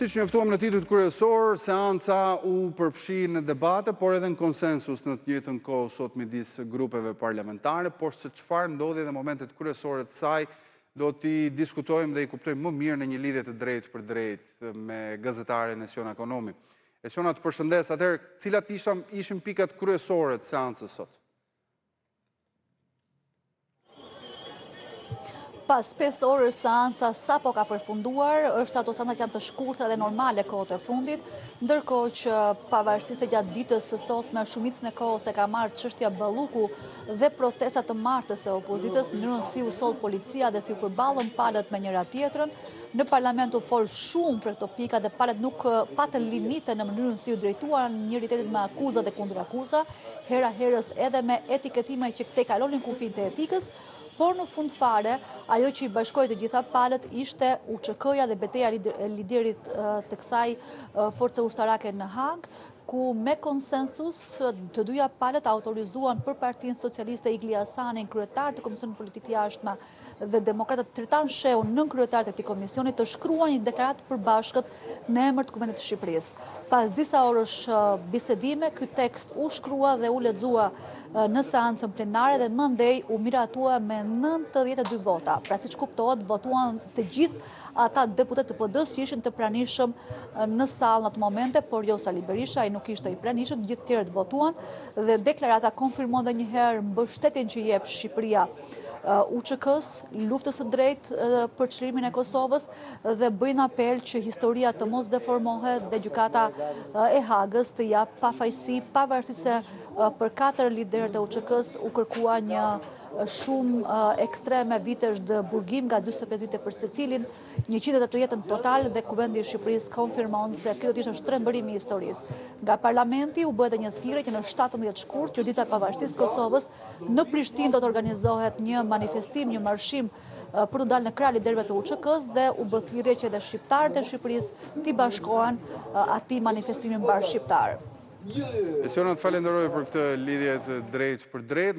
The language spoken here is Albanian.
Siç njoftuam në titujt kryesor, seanca u përfshi në debate, por edhe në konsensus në të njëjtën kohë sot midis grupeve parlamentare, por se çfarë ndodhi në momentet kryesore të saj, do t'i diskutojmë dhe i kuptojmë më mirë në një lidhje të drejtë për drejtë me gazetaren Esiona Ekonomi. Esiona, të përshëndes, atëherë, cilat ishin pikat kryesore të seancës sot? Pas 5 orësh seanca sapo ka përfunduar, është ato seanca që janë të shkurtra dhe normale kohët e fundit, ndërkohë që pavarësisht se gjatë ditës së sotme shumicën e kohës e ka marrë çështja balluku dhe protestat të martës së opozitës, mënyrën si u soll policia dhe si u përballën palët me njëra tjetrën. Në parlament u fol shumë për këto pika dhe palët nuk patën limite në mënyrën si u drejtuan njëri tjetrit me akuza dhe kundërakuza, hera herës edhe me etiketime që tejkalonin kufijtë të etikës. Por në fund fare, ajo që i bashkoi të gjitha palët ishte UÇK-ja dhe betejë e liderit të kësaj force ushtarake në Hag, ku me konsensus të dyja palët autorizuan për Partinë Socialiste Igli Hasanin, kryetar të Komisionit Politikë Jashtme, dhe Demokratët Tritan Sheu, nën kryetar të këtij komisioni, të shkruan një deklaratë përbashkët në emër të Kombëtit të Shqipërisë. Pas disa orësh bisedime, ky tekst u shkrua dhe u lexua në seancën plenare dhe mandej u miratua me 92 vota. Pra siç kuptohet, votuan të gjithë ata deputet të PD-s që ishin të pranishëm në sallë në atë momente, por jo Sali Berisha, ai nuk ishte i pranishëm, të gjithë tjerët votuan dhe deklarata konfirmon edhe një herë mbështetjen që jep Shqipëria UÇK-s, luftës së drejtë për çlimin e Kosovës dhe bëjnë apel që historia të mos deformohet dhe gjykata e Hagës të jap pafajësi, pavarësisht se për 4 liderët e UÇK-s u kërkua një shumë ekstreme vitesh dë burgim nga 45 vite për secilin, 180 jetën total dhe Kuvendi i Shqipërisë konfirmon se kjo do të ishte shtrembërimi i historisë. Nga parlamenti u bë edhe një thirrje që në 17 shkurt, që dita e pavarësisë së Kosovës, në Prishtinë do të organizohet një manifestim, një marshim për të dalë në krah liderëve të UÇK-s dhe u bë thirrje që edhe shqiptarët e Shqipërisë t'i bashkohen atij manifestimi mbar shqiptar. Esiona, të falenderoj për këtë lidhje të drejtë për drejtë.